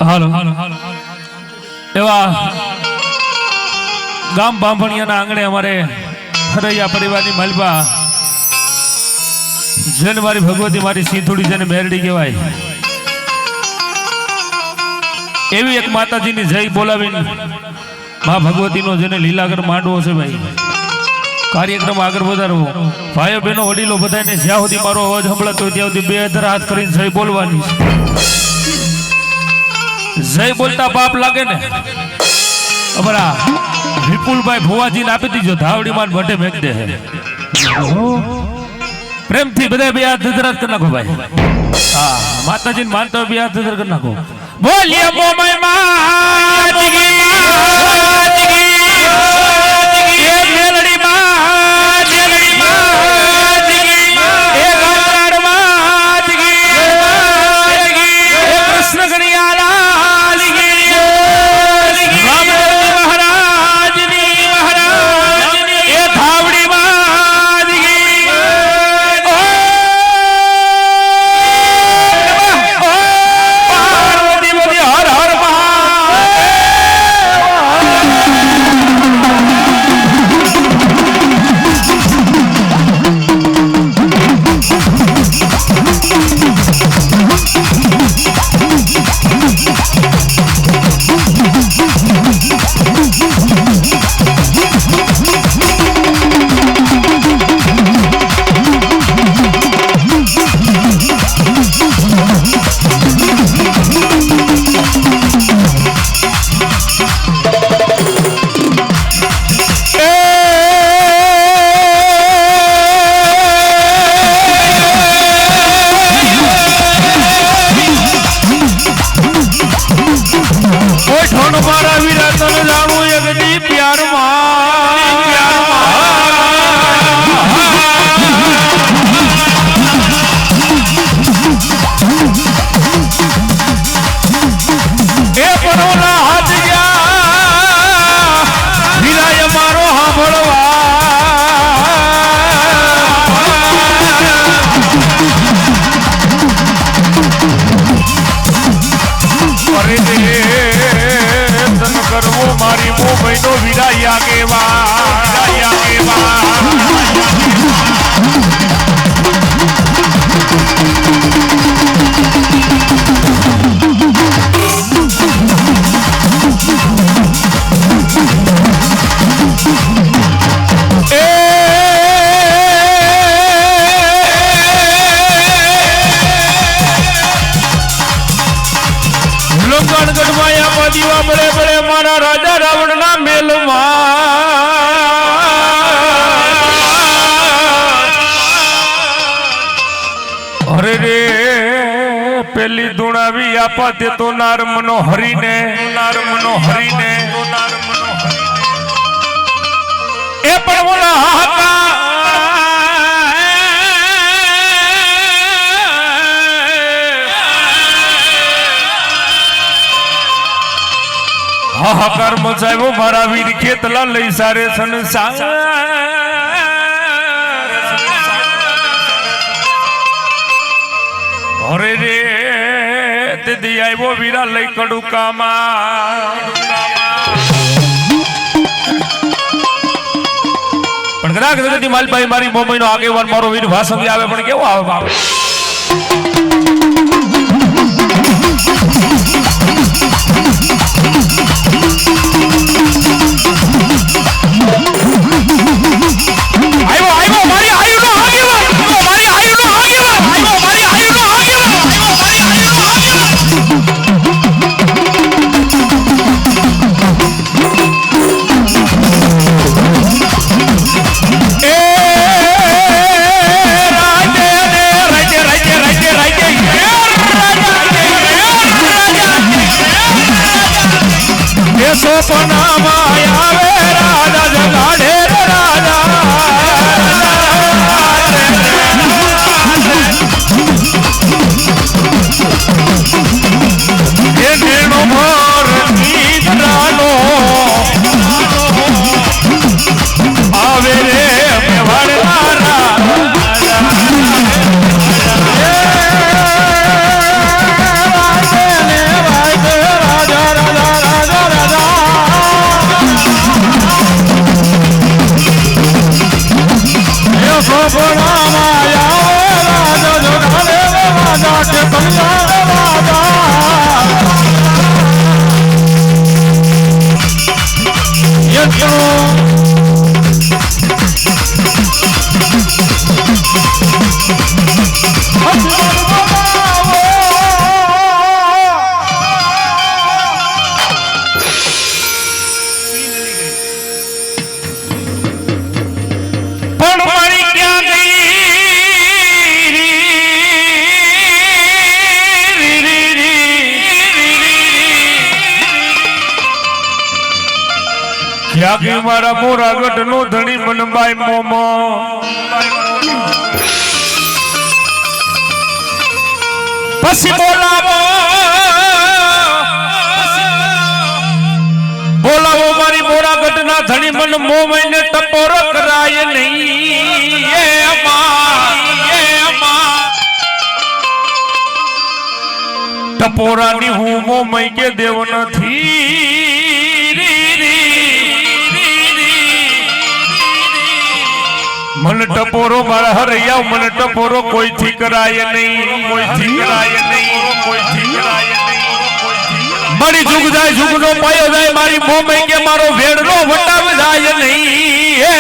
હાલો એવા ગામ બાંભણિયાના આંગણે અમારે હરૈયા પરિવારની માલપા જેને મારી ભગવતી મારી સિંધુડી જેને મેરડી કહેવાય એવી એક માતાજીની જય બોલાવીને મા ભગવતીનો જેને લીલાગર માંડવો છે ભાઈ કાર્યક્રમ આગળ વધારવો ભાઈઓ બહેનો વડીલો બધાને જ્યાં સુધી મારો અવાજ સંભળાતો હોય ત્યાં સુધી બે હજાર હાથ કરીને જય બોલવાની જય બોલતા પાપ લાગે ને અમારા વિપુલભાઈ ભુવાજીને આપી દીજો ધાવડી માં મોઢે મેક દે પ્રેમથી બધા બે હાથ ધરાત કરી નાખો ભાઈ હા માતાજીને માનતા બે હાથ ધર કરી નાખો બોલીએ મોમાઈ માતકી દીવા બળે બળે મારા રાજા રાવણ ના મેલમાં અરે રે પેલી ધૂણાવી આપા તે તો નાર મનો હરીને એ પણ બોલા હાહાકાર મચાવ્યો મારા વીર ખેતલા લઈ સારે સંસાર અરે રે તે દી આવ્યો વીરા લઈ કડુકામાં પણ ગ્રાહક જગતની માલભાઈ મારી મુંબઈનો આગેવાન મારો વીર ભાષવી આવે પણ કેવો આવે બાપ સોપના માયા વે રાજા જગાડે રાજા એ નિર્ણો ભર નીતરાનો આવે રે મેવાડના યાગી મારા મોરાગઢ નો ધણી મનબાઈ મોમો પછી બોલાવો મારી મોરાગઢ ના ધણી મન મોમઈને ટપોરો કરાય નહીં એ ટપોરાની હું મોમઈ કે દેવ નથી મન ટપોરો મારા હરૈયા મન ટપોરો કોઈથી કરાય નહીં મારી જુગ જાય જુગનો પાયો જાય મારી મોમઈ કે મારો ભેડનો વટાવ જાય નહીં હે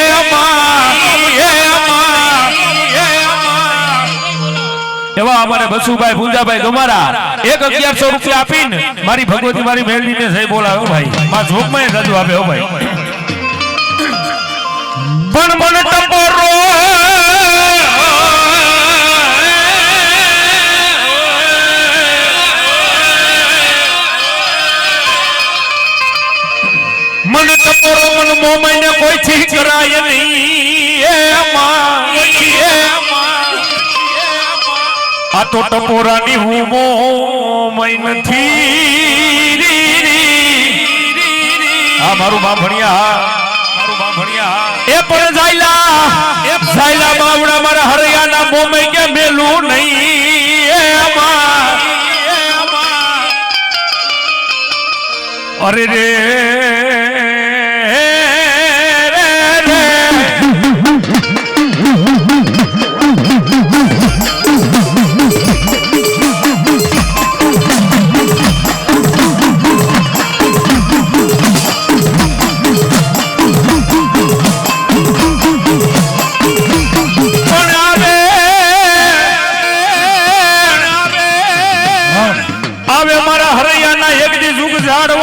એવા અમારે બસુભાઈ પૂંજાભાઈ ગમારા 1100 રૂપિયા આપીને મારી ભગવતી મારી મેળવીને જય બોલાવ્યો ભાઈ માં જોગમાં જાજુ આપે હો ભાઈ પણ મન ટપોરો મન ટપોરો મન મોમઈને કોઈથી કરાય નહીં એ આ તો ટપોરાની હું મોમઈ નથી આ મારું બા ભણિયા એ પણ ઝાયલા બાવડા મારા હરિયાના મોમઈ કે મેલું નહીં અરે રે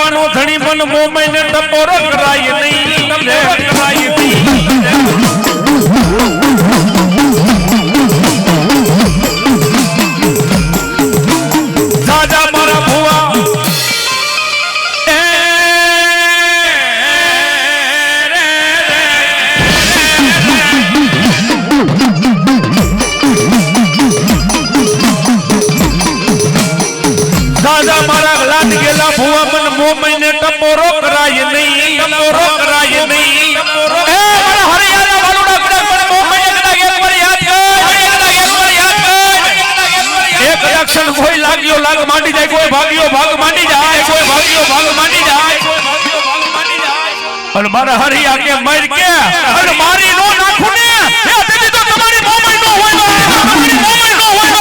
પરવાનો ધણી મન મોમઈને ટપોરો કરાય નહીં કરાય નહીં દાદા મારા ભુવા દાદા મારા લાડ ગેલા ભુવા મન મોમઈને ટપોરો કરાય નહીં ટપોરો કરાય નહીં એ મારા હરિયાણા વાલુડા કડા મન મોમઈને કડા એક વાર યાદ કર એક એક્શન કોઈ લાગ્યો લાગ માંડી જાય કોઈ ભાગ્યો ભાગ માંડી જાય કોઈ ભાગ્યો ભાગ માંડી જાય અને મારા હરિયા કે મર કે અને મારી નો નાખું ને એ તેથી તો તમારી મોમઈ નો હોય તમારી મોમઈ નો હોય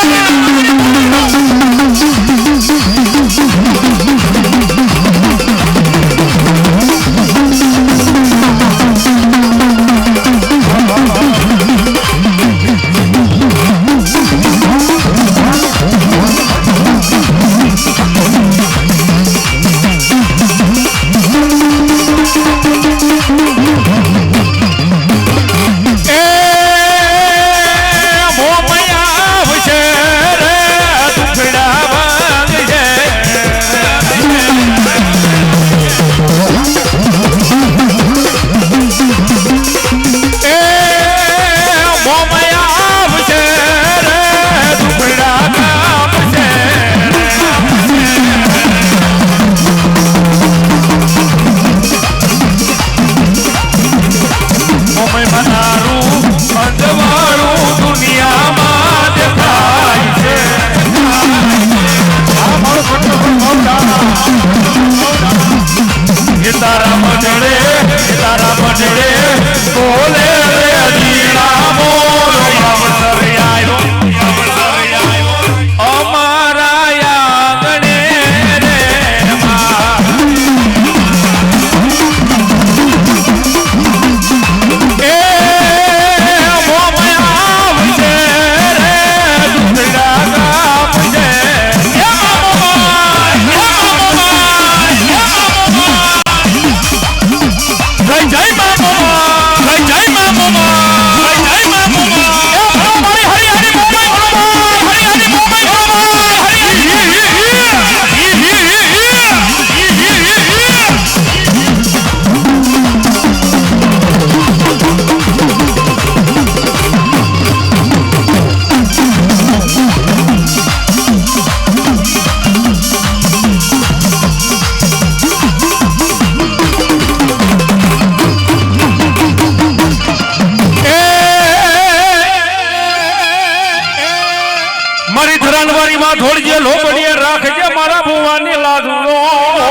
થોડજે લોબડીએ રાખજે મારા ભુવાની લાજનો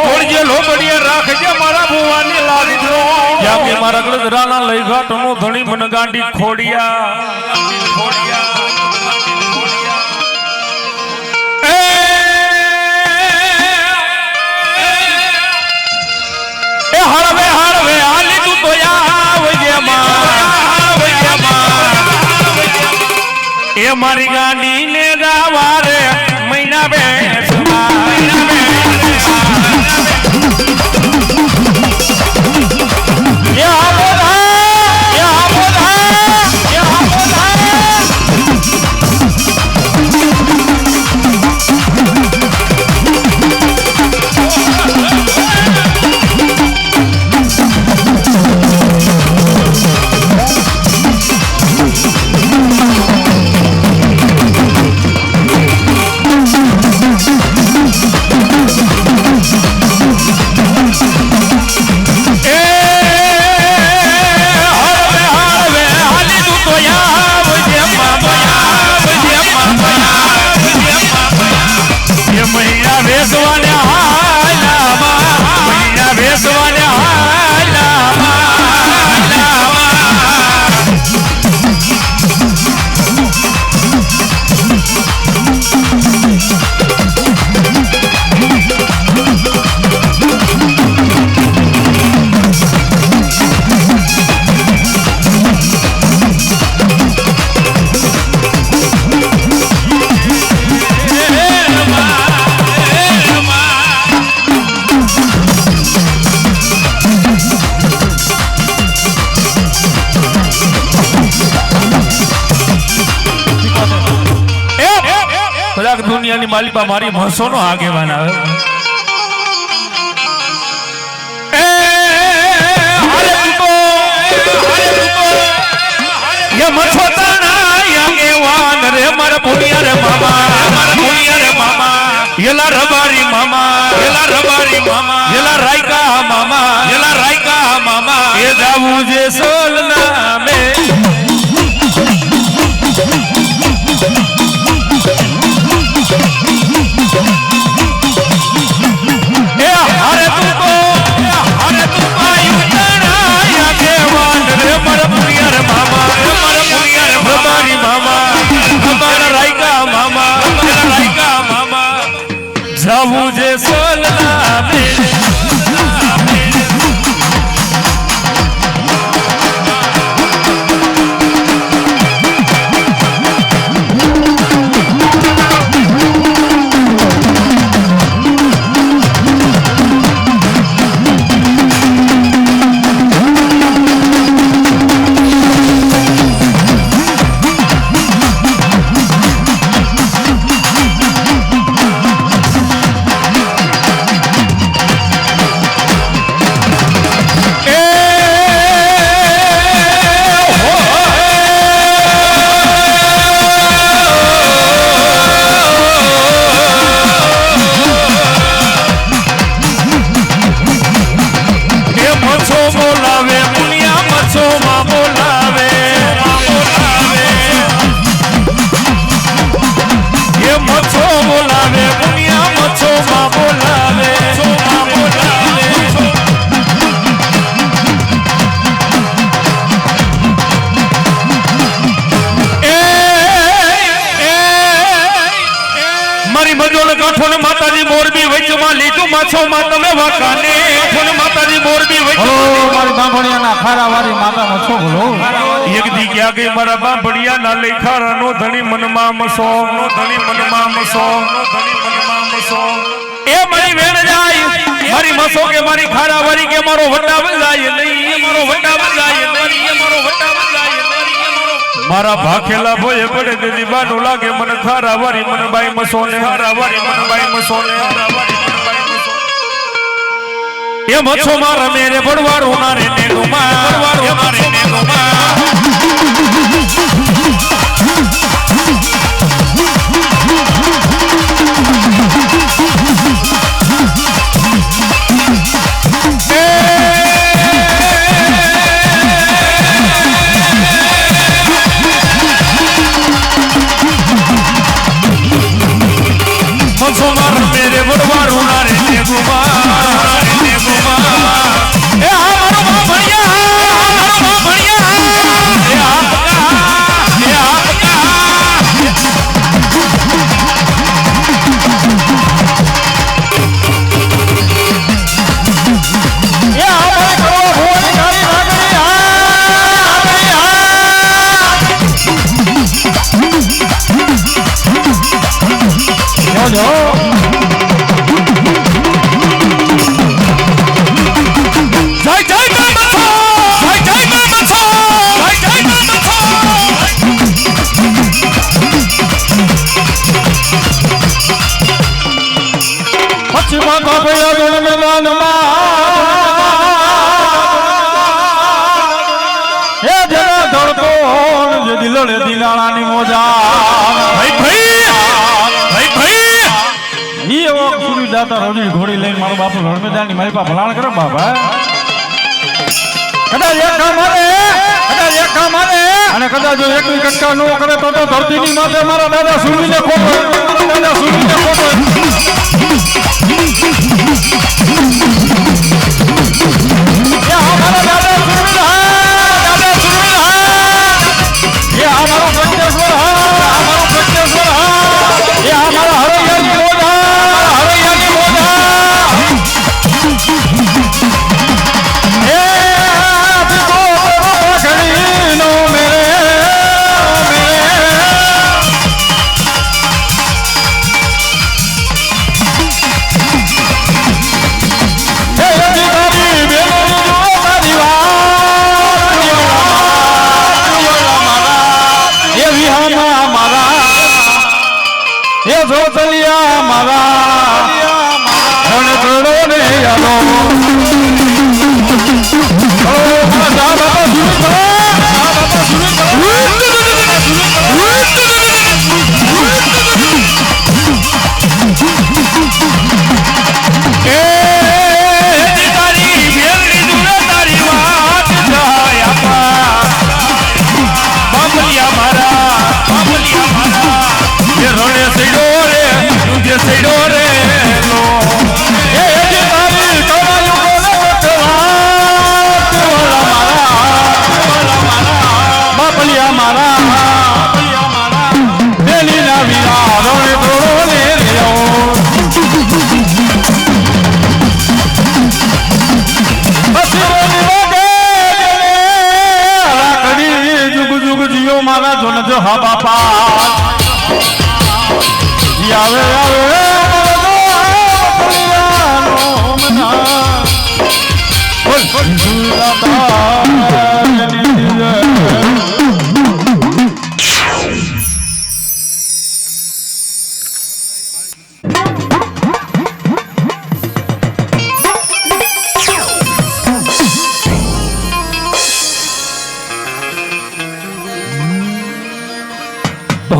થોડજે લોબડીએ રાખજે મારા ભુવાની લાજનો યા કે મારા ગળદરાના લઈ ઘાટનો ધણી મન ગાંડી ખોડિયા એ હળવે હળવે હાલી તું તો આવજે એ મારી ગાંડી ને ગાવારે મહિના બે માતાજીની માલિકા મારી મહસોનો આગેવાન આવે ये मछोताना यागेवान रे मर पुनिया रे मामा येला रबारी मामा येला रायका मामा ये जावू जे सोलना में ए हरे तुको आयुतना यागेवान रे मर पुनिया रे मामा जावू जे सोलना माताजी मोरबी वचમાં લીધું માછોમાં તમે વાકાને કોણ માતાજી મોરબી વચમાં મારી બાંભણિયાના ખારાવાળી માતા મછો બોલો એક દી ક્યાં ગઈ મારા બાંભણિયા ના લેખારાનો ધણી મનમાં મસો એ મારી વેણ જાય મારી મસો કે મારી ખારાવાળી કે મારો વટાવ જાય નહીં મારા ભાખેલા ભોય પડે તે દીવાનો લાગે મને ખારાવાળી મને બાઈ મસોને એ મચ્છો મારા મેરે ભડવાડો ના રે मेरे बड़वारू ना रे ए हमारो बढ़िया દિલાણાની મોજા ભાઈ એવો સુરી દાતા રોજી ઘોડી લઈને મારો બાપુ રણમેદાની મારી પા ભલાણ કરે બાપા કદાચ એક કામ આવે અને કદાચ જો એક કટકા નો કરે તો ધરતીની માથે મારા દાદા સુરીને ખોટો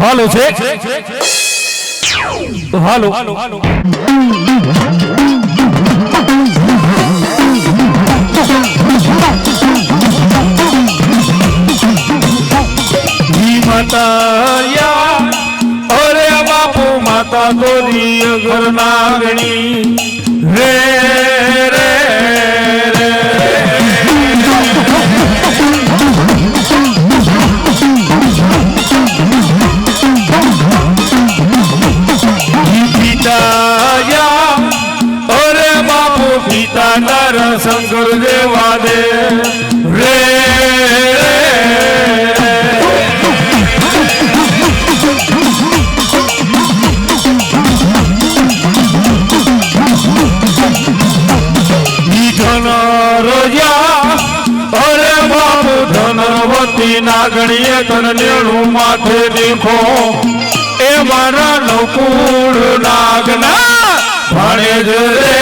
હાલો છે તો હાલો માતા અરે બાપુ માતા ગોરી અગર નાગણી રે રે રે પિતા અરે બાપુ પિતા તારા શંકર દેવા દે રે ધનવતી નાગણીએ તન નેણું માથે દેખો એ મારા નકુળ નાગના ભાણે જ રે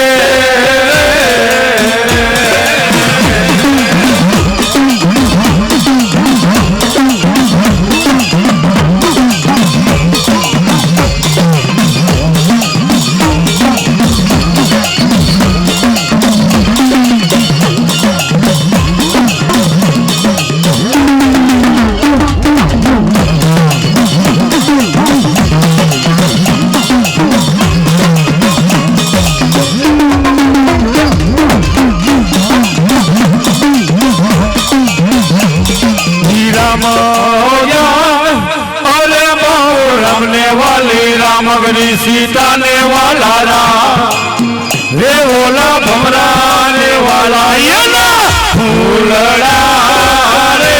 सीता ने वाला रे ओला भमरा ने वाला ये ना फूलड़ा रे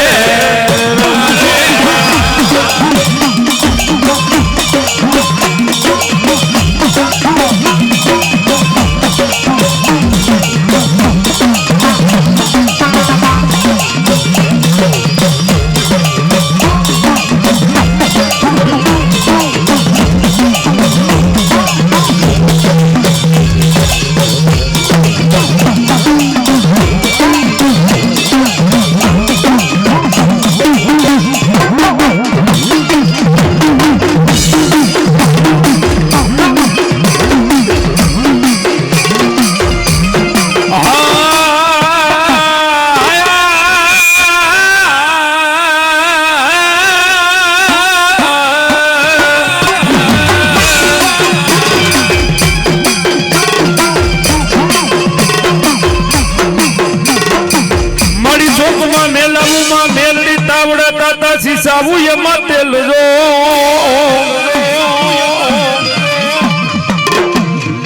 સાવું એમાં તેલ જો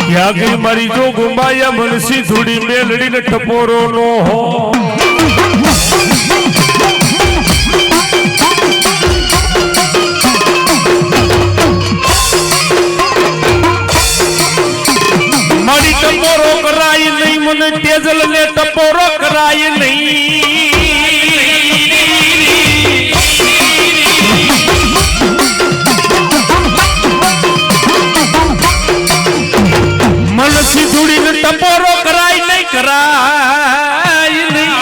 ક્યાં ગઈ મારી જો ગુંબાયા મનસી થોડી મેલડી ને ટપોરો નો હો મારી ટપોરો કરાય નહીં મને તેજલ ને ટપોરો કરાય નહીં ટપોરો કરાય નહીં કરાય નહીં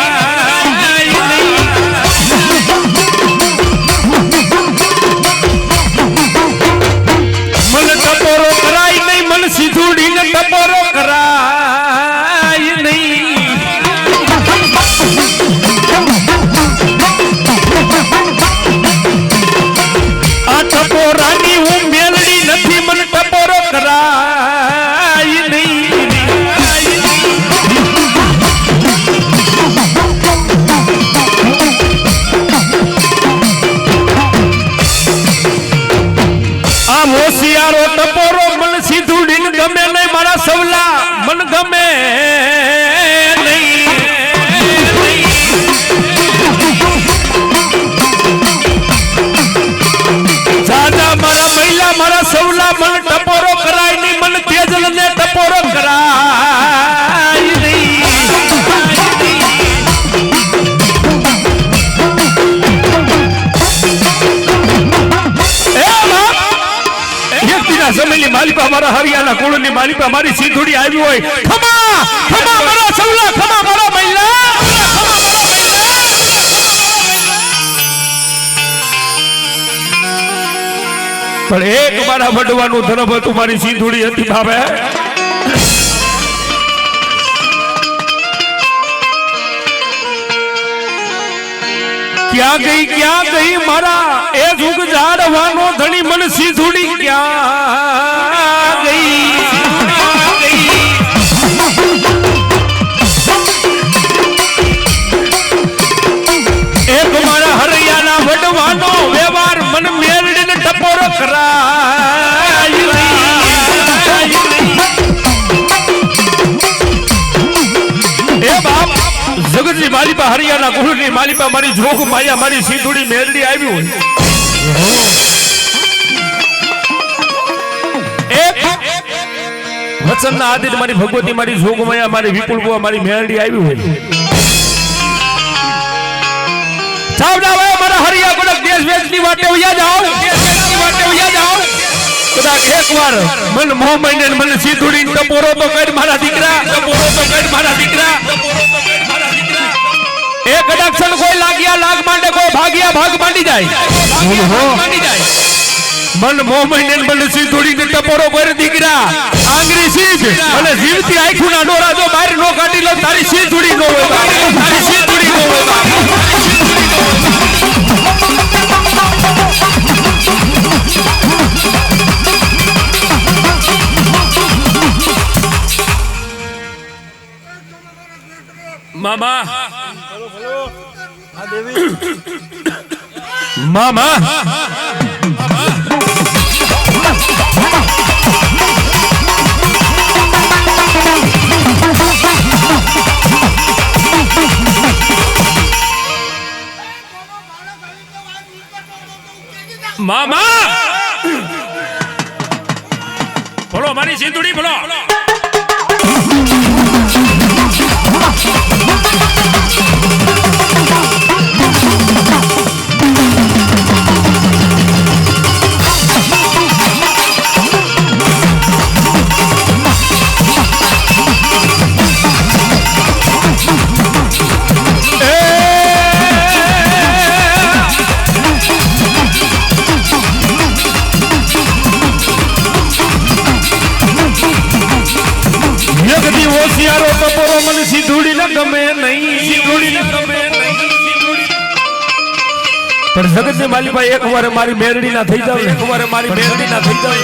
મને ટપોરો કરાય નહીં મને સીધુડીને ટપોરો કરાય નહીં આ ટપોરાની હું મેલડી નથી મને ટપોરો કરાય નહીં હોશિયારો ટપોરો મન સીધુડીન ગમે નહીં મારા સવલા મન ગમે નહીં જાજા મારા મહિલા મારા સવલા મન ટપોરો કરાય નહીં મન તેજલ ને ટપોરો કરાય નહીં જમેલી માલિપા મારા હરિયાણા કુળની માલિપા મારી સીધુડી આવી હોય ખમા ખમા મારા સવલા ખમા મારા મહિલા પણ એક મારા વડવાનું ધર્મ હતું, મારી સિંધુડી હતી બાબે. ક્યાં ગઈ મારા એ જુગ જાડવાનો ધણી મન સિંધુડી ક્યાં ગઈ? એક મારા હરૈયાના વડવાનો વ્યવહાર મન મેરડીને ટપોરો કરાય. એ બાપ જગતની માલિપા હરિયાના ગુરુની માલિપા મારી જોગ માયા મારી સિંધુડી મેરડી આવી હોય. એક વચનના આદિત મારી ભગવતી મારી જોગ માયા મારી વિપુલ બુઆ મારી મેરડી આવી હોય. જાવ જાવ મારા હરિયા કોડક દેશ વેચની વાટે ઉયા જાવ, દેશ વેચની વાટે ઉયા જાવ. કદાચ એકવાર મન મોહ મહિને મન સિંધુડી ટપોરો તો કર મારા દીકરા, ટપોરો તો કર મારા દીકરા. એક અડક્ષણ કોઈ લાગ્યા લાગ માંડે, કોઈ ભાગ્યા ભાગ માંડી જાય, માંડી જાય. મન મોહ મહિને મન સિંધુડી ટપોરો કર દીકરા. આંગરી સીજ અને જીવતી આંખું ના ડોરા જો બહાર નો કાઢી લો, તારી સિંધુડી નો હોય, તારી સિંધુડી નો હોય. મામા મામા મામા બોલો મારી સિંધુડી બોલો. હોશિયારો ટપોરો મને સિંધુડી ન ગમે નહીં, સિંધુડી ન ગમે નહીં. પણ જગતની માલિકા એકવાર મારી મેરડી ના થઈ જાવ, એકવાર મારી મેરડી ના થઈ જાવ.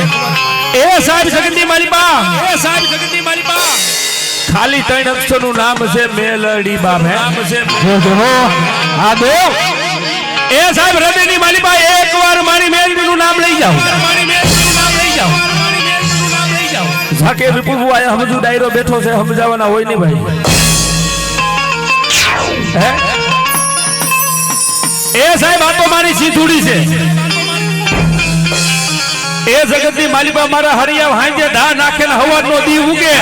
એ સાહેબ જગતની માલિકા, એ સાહેબ જગતની માલિકા ખાલી 3 અક્ષરનું નામ છે મેલડી બાપ. નામ છે હા દો. એ સાહેબ હૃદયની માલિકા એકવાર મારી મેરડીનું નામ લઈ જાવ, મારી મેરડીનું નામ લઈ જાવ. જાકે વિપુલ આયા હમજુ ડાયરો બેઠો છે, સમજાવવાના હોય નહીં ભાઈ. હે એ સાહેબ આ તો મારી સિંધુડી છે. એ જગતની માલિકા મારા હરિયા હાંજે ધા નાખે ને હવારનો દી ઉગે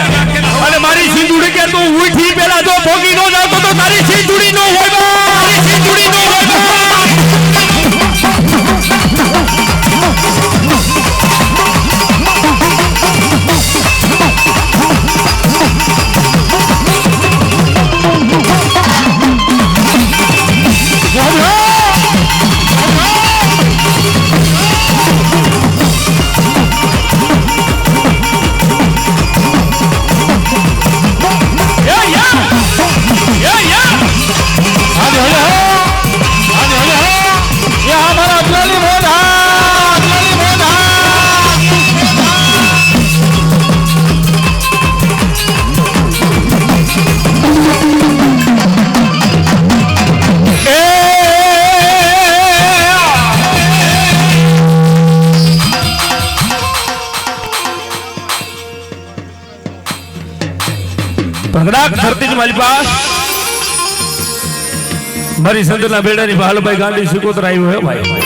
અને મારી સિંધુડી કે તું ઉઠી પેલા જો ભોગી નો જાવ તો તારી સિંધુડી નો હોય, તારી સિંધુડી નો હોય. ભગડાક ધરતી જ મારી પાસ મારી સંતના બેડાની ભાલભાઈ ગાંધી સિકોતર આવ્યો હે ભાઈ.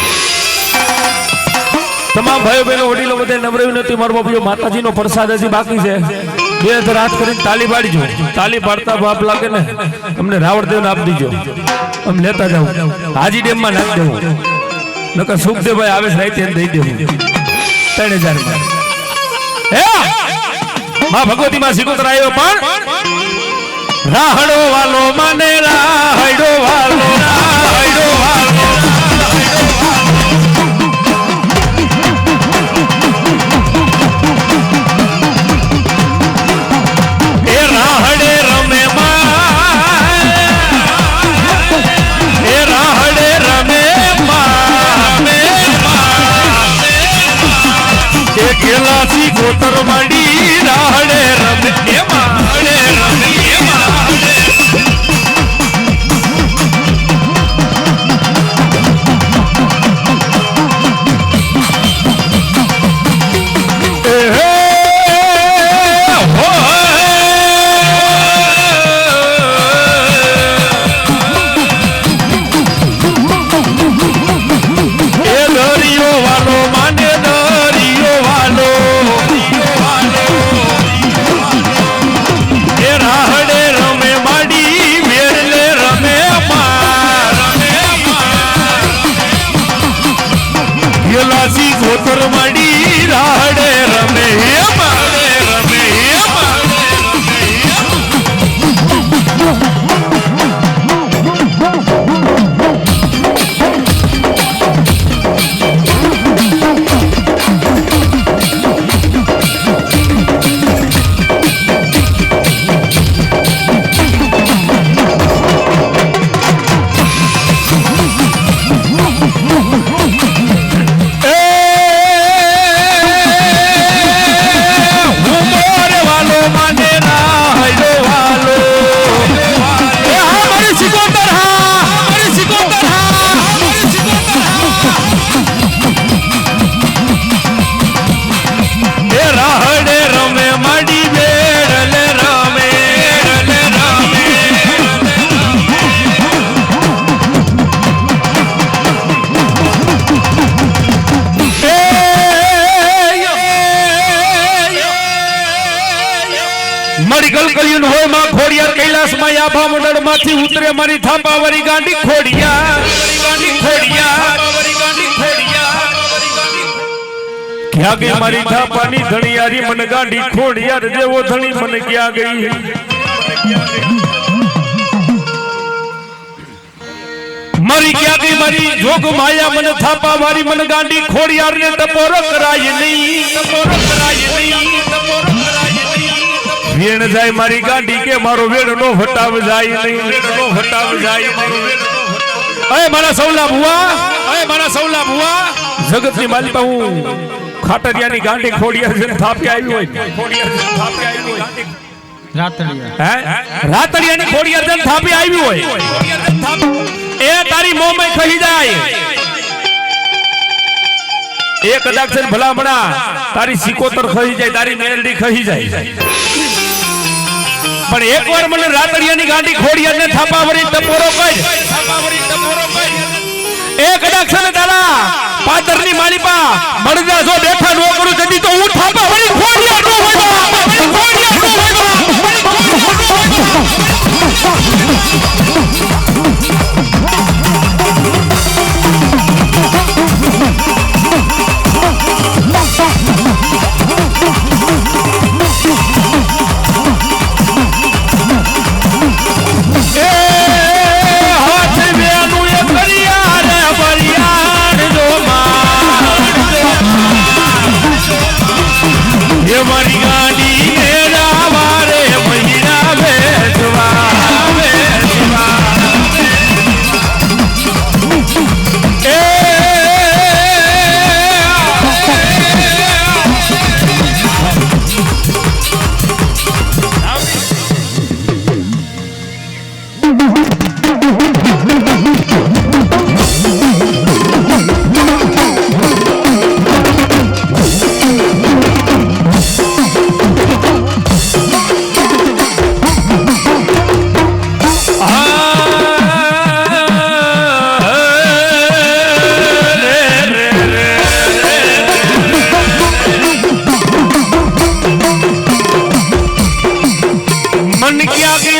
તમામ ભાઈઓ બહેનો વડીલો બધે નમ્ર વિનંતી, મારો બાપુ માતાજીનો પ્રસાદ હજી બાકી છે. 2 હાથ કરીને તાલી પાડજો, તાલી પાડતા બાપ લાગે ને અમને રાવણદેવને આપી દીજો, અમ લેતા જાવ હાજી ડેમમાં નાખી દેવું, નકર સુખદેવભાઈ આવે છે રાઈતે દઈ દેવું 3000 માં. હે માં ભગવતી માં સિકોતર આવ્યો પણ રાહડો વાલો મને રાહડો વાલો, રાહડો વાલો. માને રાહડો વાલો એ હા મારી સિકોતર હા મારી સિકોતર હા મારી સિકોતર હા એ રાહડે રમે માડી બેડલે રમે મારી ગલગલિયું હોય માં ખોડિયાર કૈલાસ માં આભા મંડળ માંથી ઉતરે મારી થાપાવાળી ગાંડી ખોડિયાર ક્યાં ગઈ મારી થાપાની ધણિયારી મને ગાંડી ખોડિયાર જેવો ધણી મને ક્યાં ગઈ મારી ક્યાં ગઈ મારી જોગ માયા મને થાપા મારી મને ગાંડી ખોડિયાર ને ટપોરો કરાય નહીં વેણ જાય મારી ગાંડી કે મારો વેણ નો ફટાવ જાય નહીં અય મારા સૌલા ભુવા જગત ની માલિકા હું ખાટરિયાની ગાંડી ખોડિયાર જન થાપી આવી હોય રાતડિયાની ખોડિયાર જન થાપી આવી હોય એ તારી મોંમાં ખહી જાય એ કદાચ ભલામણા તારી સિકોતર ખહી જાય તારી મેલડી ખહી જાય પણ એકવાર મને રાતડિયાની ગાંડી ખોડિયાર ને થાપાવરી ટપોરો કઈ એ કદાચ છે તારા પાદરની માલિપા મળદા જો બેઠા નો કરું જતી તો હું થાપાવરી ખોડિયાર નો હોય મારી ગાડી મેરા વારે મહિના બેઠવા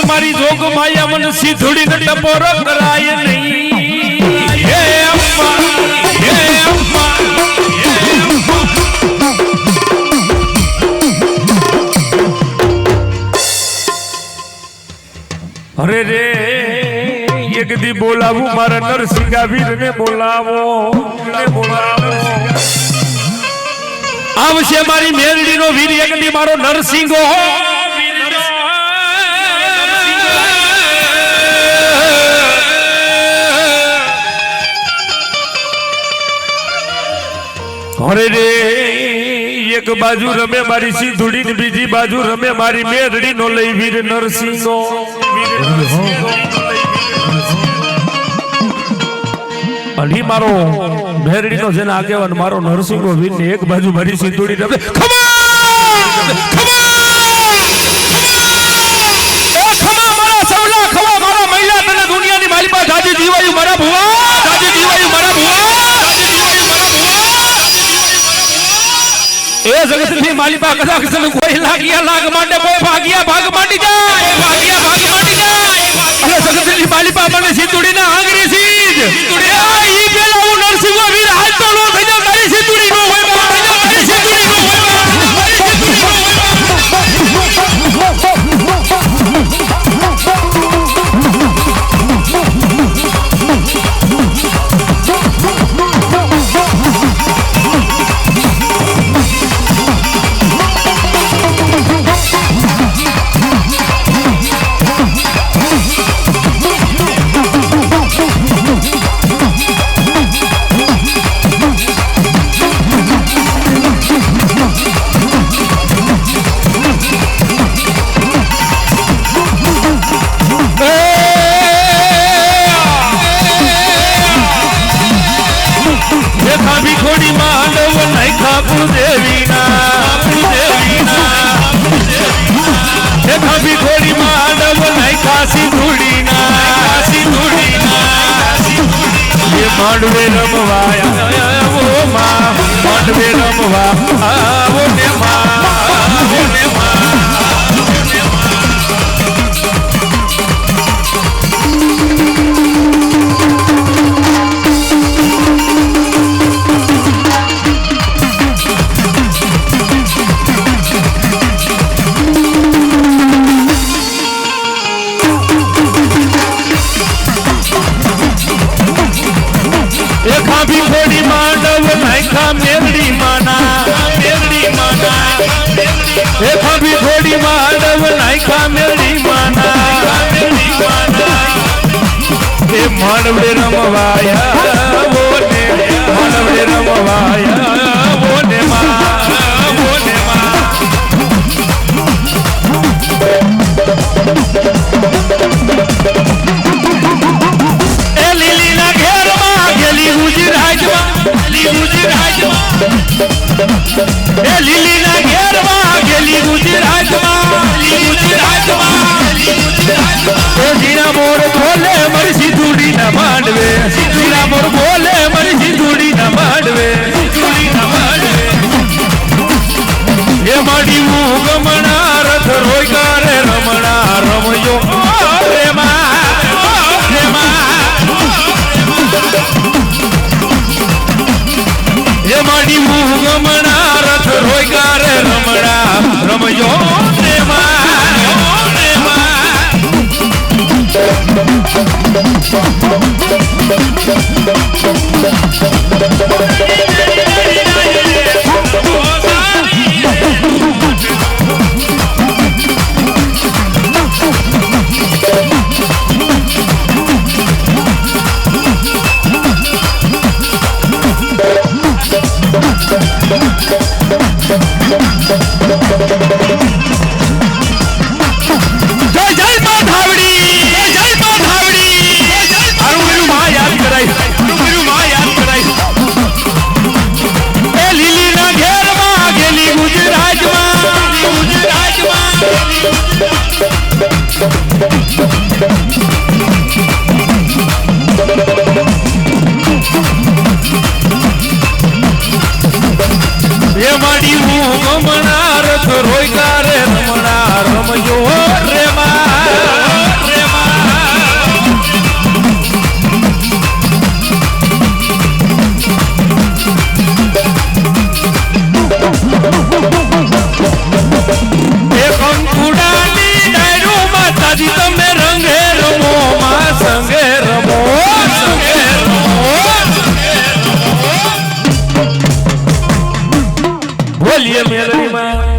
મારી જોગ માયા મન સીધુડી ને ટપોરો કરાય નહીં હે અમ્મા અરે રે એક દી બોલાવું મારા નરસિંગા વીર ને બોલાવો આવશે મારી મેરડી નો વીર એક દી મારો નરસિંગો અરે રે એક બાજુ રમે મારી સિંધુડી ને બીજી બાજુ રમે મારી મેરડી નો લઈ વીર નરસિંહો અલી મારો મેરડી નો જેને આગેવાન મારો નરસિંહો વીર ને એક બાજુ મારી સિંધુડી રમે ખમા મારા સવલા ખમા મારા મહિલા તને દુનિયાની મારી પાસે જાજી જીવાયું મારા ભુવા એ જગતની માલિપા કદાચ કોઈ લાગિયા લાગ માંડે કોઈ ભાગિયા ભાગ માંડી જાય અને જગતની માલિપા મને સિંધુડી ના આંગરી સીજ ઈ પેલા હું નરસિંહ વીર હાલ તો નો થઈ જાવ તારી સિંધુડી નો હોય એ ખાબી થોડી માંડવ નાખ્યા સિંધુડીના એ માંડવે રમવા આવો માં માંડવે રમવા આવો ને ખાબી થોડી માંડવ નાખ્યા મેલડી માના એ ખાબી થોડી માંડવ નાખ્યા મેલડી માના એ માંડવે રમવાયા બોને માંડવે રમવાયા બોને એ લીલીના ઘેરમાં ગેલી ગુજરાતમાં એ લીલીના ઘેરમાં ગેલી ગુજરાતમાં એ જીણા મોર બોલે મારી સિંધુડીના માંડવે જીણા મોર બોલે મારી સિંધુડીના માંડવે એ માડી હું ગમણા રથ રોયકારે રમણા રમયો રે એ માડી હું ગમણા રથ રોયકારે રમણા રમયો રે એ માડી હું ગમણા રથ રોયકારે રમણા રમયો રે એ કંકુડાની ડાયરો માતાજી તમે રંગે રમો માં સંગે રમો બોલીએ મેલડીમાં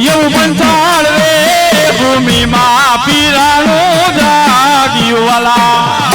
એવું પંચાળ રે ભૂમિમાં પીરાનું જાગ્યું વાલા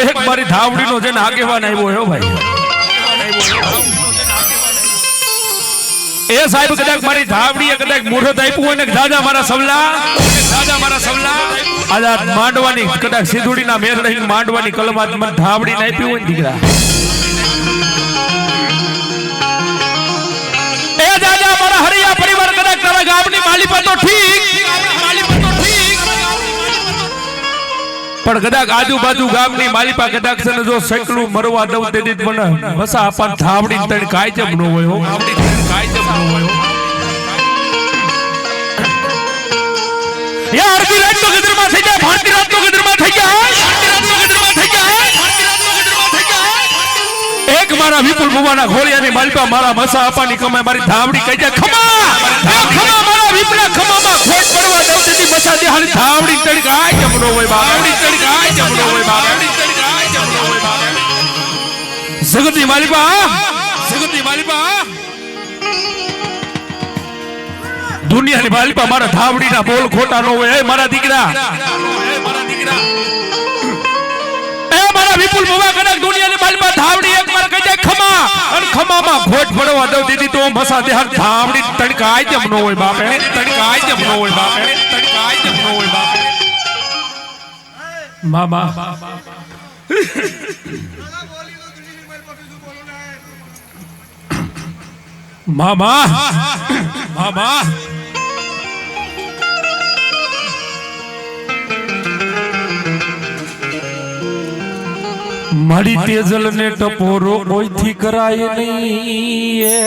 એક મારી ધાવડીનો જેને આગેવાન આવ્યો હો ભાઈ એ સાહેબ કદાચ મારી ધાવડીએ કદાચ મુહૂર્ત આપ્યું હોય ને દાદા મારા સવલા આજ માંડવાની કદાચ સિધુડીના મેર રહીને માંડવાની કલમાત મને ધાવડીને આપ્યું હોય ને દીકરા એ દાદા મારા હરિયા પરિવાર કદાચ તારા ગામની માલિપા તો ઠીક પણ કદાચ આજુબાજુ ગામની માલિપા કદાચ છે ને જો સકલું મરવા દઉં તેથી જ મને વસા આપણ ધાવડી તણ કાય જેમ નો હોય હો યાર કી રાત તો ગદરમાં થઈ જાય ભારતી રાત તો ગદરમાં થઈ જાય એક મારા વિપુલ બુવાના ઘોડિયાની માલિપા મારા વસા આપવાની કમાય મારી ધાવડી કહી જાય ખમા મારા વિપલા ખમામાં ખોટ પડવા દઉં તેથી બસા દે હાલી ધાવડી તણ કાય જેમ નો હોય જગતની માલિપા દુનિયાની માલિપા મારા ધાવડીના બોલ ખોટા નો હોય મારા દીકરા એ મારા વિપુલ બુવા કદાચ દુનિયાની માલિપા ધાવડી એક વાર કહી જાય ખમા અને ખમામાં ખોટ પડવા દઉં દીધી તો મસા દે હાલ ધાવડી તડકાય જેમ નો હોય બાપે મામા મારી તેજલ ને ટપોરો કોઈથી કરાય નહીં એ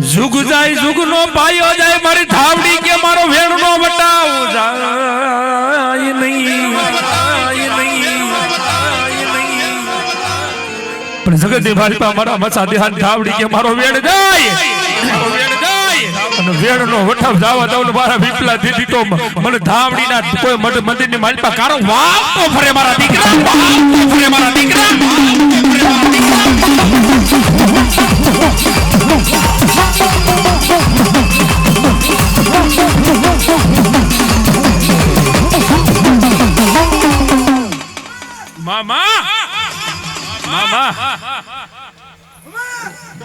જુગ જાય જુગ નો પાયો જાય મારી ધાવડી કે મારો વેણ નો વટાવ જાય નહીં પણ જગતની માલિપા મારા મસા દેહાન ધાવડી કે મારો વેણ જાય અને વેણ નો વટાવ જવા દઉં ને મારા વિપલા દીધી તો મને ધાવડીના કોઈ મંદિરની માલિપા કારો વાપ તો ફરે મારા દીકરા મામા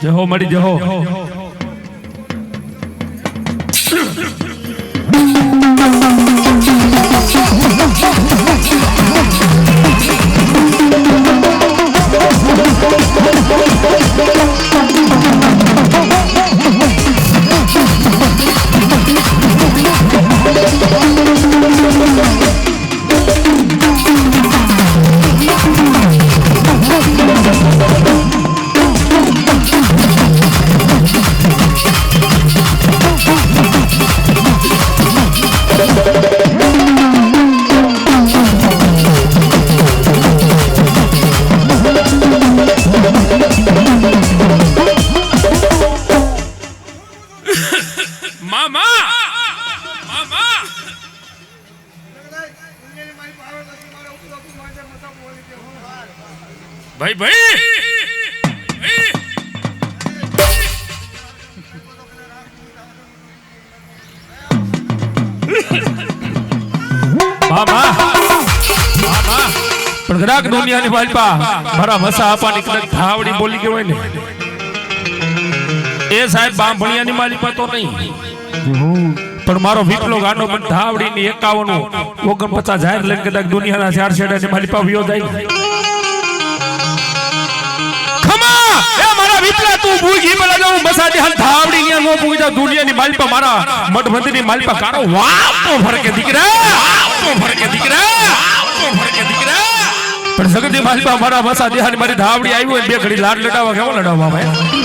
જહો મળી જહો ભાઈ પણ ગ્રાહક દુનિયાની માલિપા મારા મસા આપવાની કદાચ ધાવડી બોલી કે હોય ને એ સાહેબ બાંભણિયાની માલિપા તો નહીં પણ મારો વિપલો ગાનો પણ ધાવડી ની 51 49 જાહેર લઈને કદાચ દુનિયાના ચાર છેડા ને મારી પાસે વિયો જાય ખમા એ મારા વિપલા તું ભૂગી પેલા જાઉં બસાડી હાલ ધાવડી ની નો ભૂગી જા દુનિયાની મારી પાસે મારા મઠ મંદિરની મારી પાસે કારો વાપ તો ફરકે દીકરા પણ સગતી મારી પાસે મારા બસા દેહાની મારી ધાવડી આવી હોય બે ઘડી લાડ લડાવવા કેવો લડાવવા ભાઈ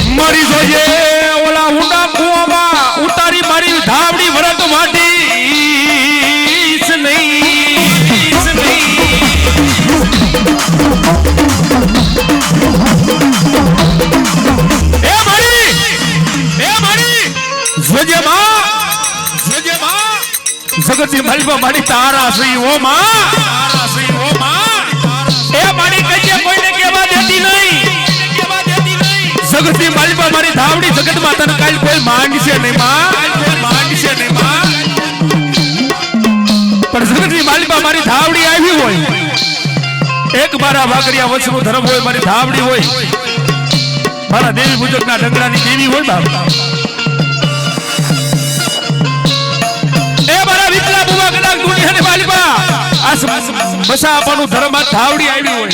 મરી જઈએ ઓલા ઊંડા કુવામાં ઉતારી મારી ધાવડી વરત માટી જગતની માલિકા મારી તારા શ્રી ઓ માં એ મારી કજે કોઈને કેવા દેતી નહીં જગતની માલિકા મારી ધાવડી જગત માતાને કાલ કોઈ માંગશે નહીં માં પણ જગતની માલિકા મારી ધાવડી આવી હોય એક મારા વાગડિયા વંશનો ધર્મ હોય મારી ધાવડી હોય મારા દેવી પૂજકના ઢંગડાની દેવી હોય બાપ દુનિયાની માલિકા બસા આપવાનું ધર્મ ધાવડી આવી હોય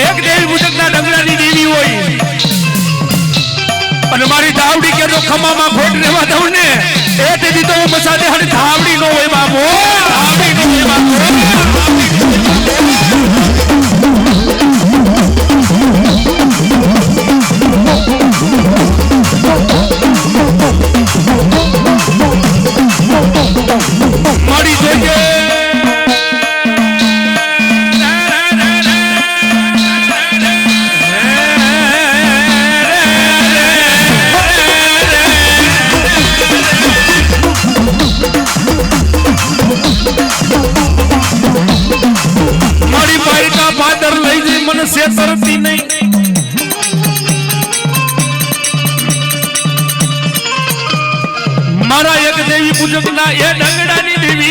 એક દેવી પૂજકના ડંગરાની દેવી હોય અને મારી ધાવડી કે તો ખમામાં ખોટ રહેવા દઉં ને એ તેથી તો હું બસા દે હરી ધાવડી નો હોય બાપો ધાવડી નો હોય બાપો મળી જોઈએ મારી બાઈકા પાદર લઈ જઈ મને સેતરતી નહીં મારા એક દેવી પૂજકના એ ડંગડાની દેવી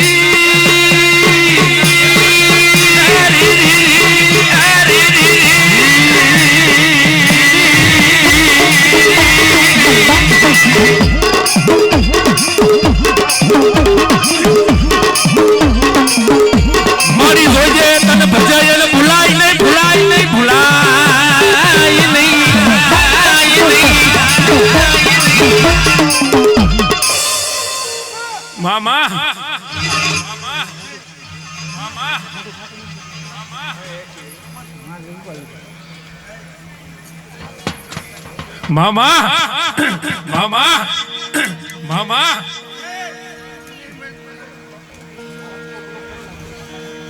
મારી જોઈએ તને ભજાય એટલે ભૂલાય નહીં મામા મામા મામા મામા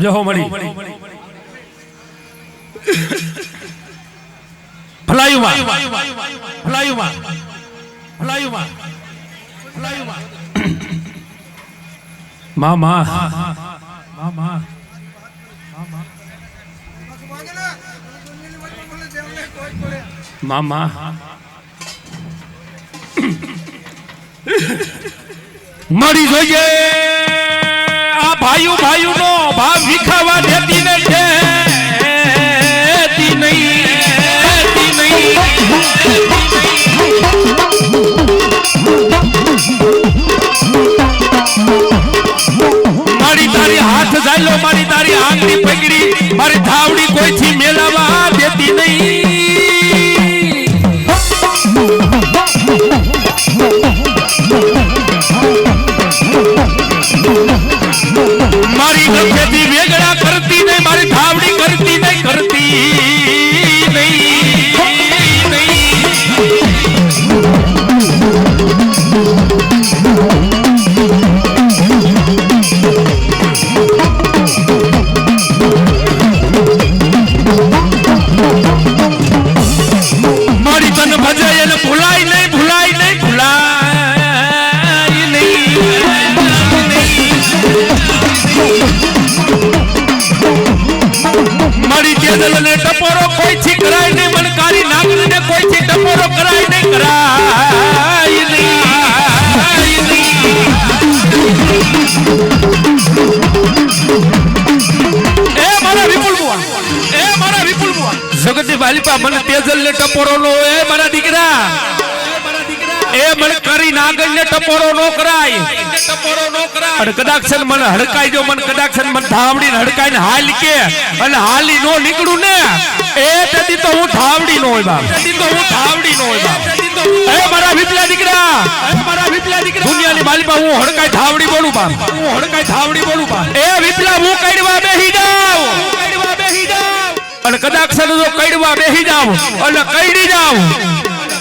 જહો મળી ભલાયુમાં મામા મામા મામા મળી જોઈએ આ ભાઈઓ નો ભાવ વિખાવા દેતી નહીં મારી તારી હાથ ઝાલો મારી તારી આંગળી પકડી મારી ધાવડી કોઈથી મેલાવા દેતી નહીં મારી નખેથી વેગળા કરતી નહીં મારી એને ભૂલાય નહીં મારી તેજલ ને ટપોરો કોઈ થી કરાય નહીં મણકારી નાગરી ને કોઈ થી ટપોરો કરાય નહીં મારા વિપુલ બુઆ જગતની વાલીપા મને તેજલ ને ટપોરો નો એ મારા દીકરા એ મને કરી નાગર ને ટપોરો નો કરાય અને કદાચ મને હડકાઈ જો મને કદાચ મને ધાવડી ને હડકાઈ ને હાલ કે અને હાલી નો નીકળું ને એ તેથી તો હું ધાવડી નો હોય બાપ એ મારા વિપલા દીકરા દુનિયાની માલિકા હું હડકાઈ ધાવડી બોલું બાપ એ વિપલા હું કઈડવા બેહી જાઉં અને કદાચ જો કઈડવા બેહી જાવ અને કઈડી જાવ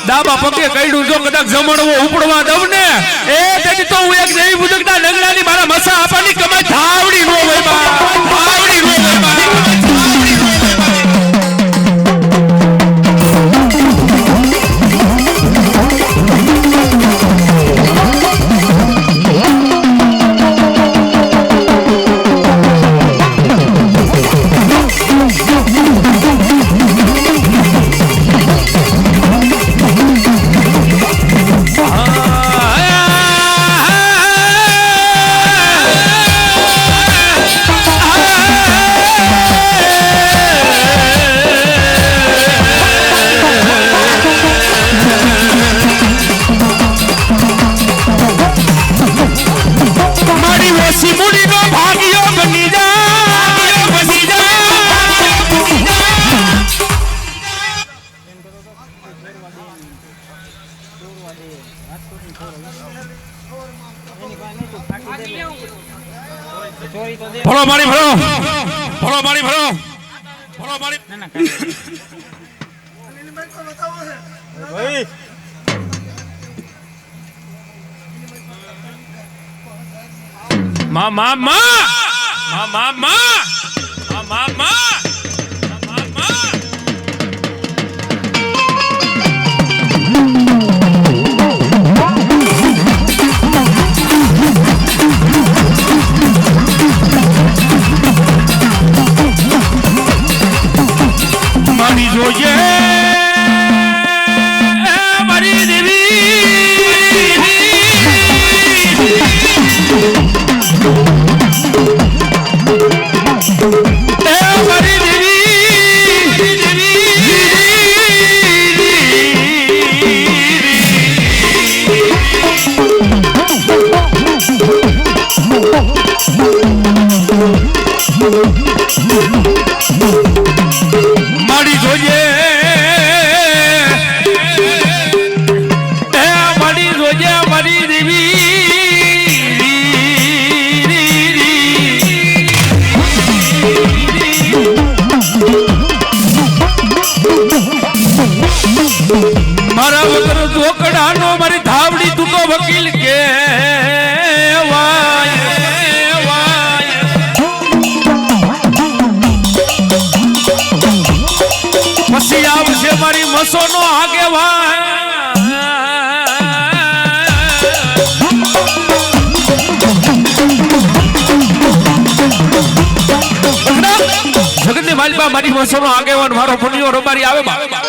ડાબા પગે કઈડું જો કદાચ જમણવો ઉપડવા દઉં ને એ તેથી તો હું એક દેવી બુજકના નગડાની મારા મસા આપવાની કમાઈ ધાવડી નો હોય ભરો મારી મારા વગર ઢોકડાનો મારી ધાવડી તું તો વકીલ કે પછી આવશે મારી મસોનો આગેવાન જગતની માલિકા મારી મસોનો આગેવાન મારો પુણ્યો રબારી આવે બા